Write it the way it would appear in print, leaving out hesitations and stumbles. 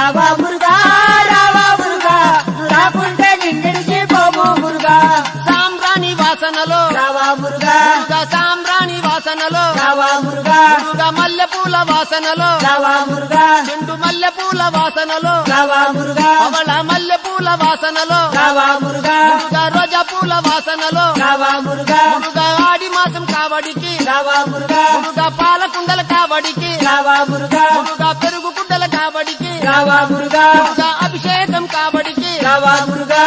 రావా మురుగా రాకుంటే నిండికి పోము మురుగా సాంబ్రాణి వాసనలో రావా మురుగా సాంబ్రాణి వాసనలో రావా మురుగా మల్లెపూల వాసనలో రావా మురుగా చెండు మల్లెపూల వాసనలో రావా మురుగా పవళ మల్లెపూల వాసనలో రావా మురుగా రోజా పూల వాసనలో రావా మురుగా ఆడి మాసం కావడికి రావా మురుగా పాలకుండల కావడికి రావా మురుగా పెరుగు కుండల కావడికి రావా మురుగా అభిషేకం కావడికి రావా మురుగా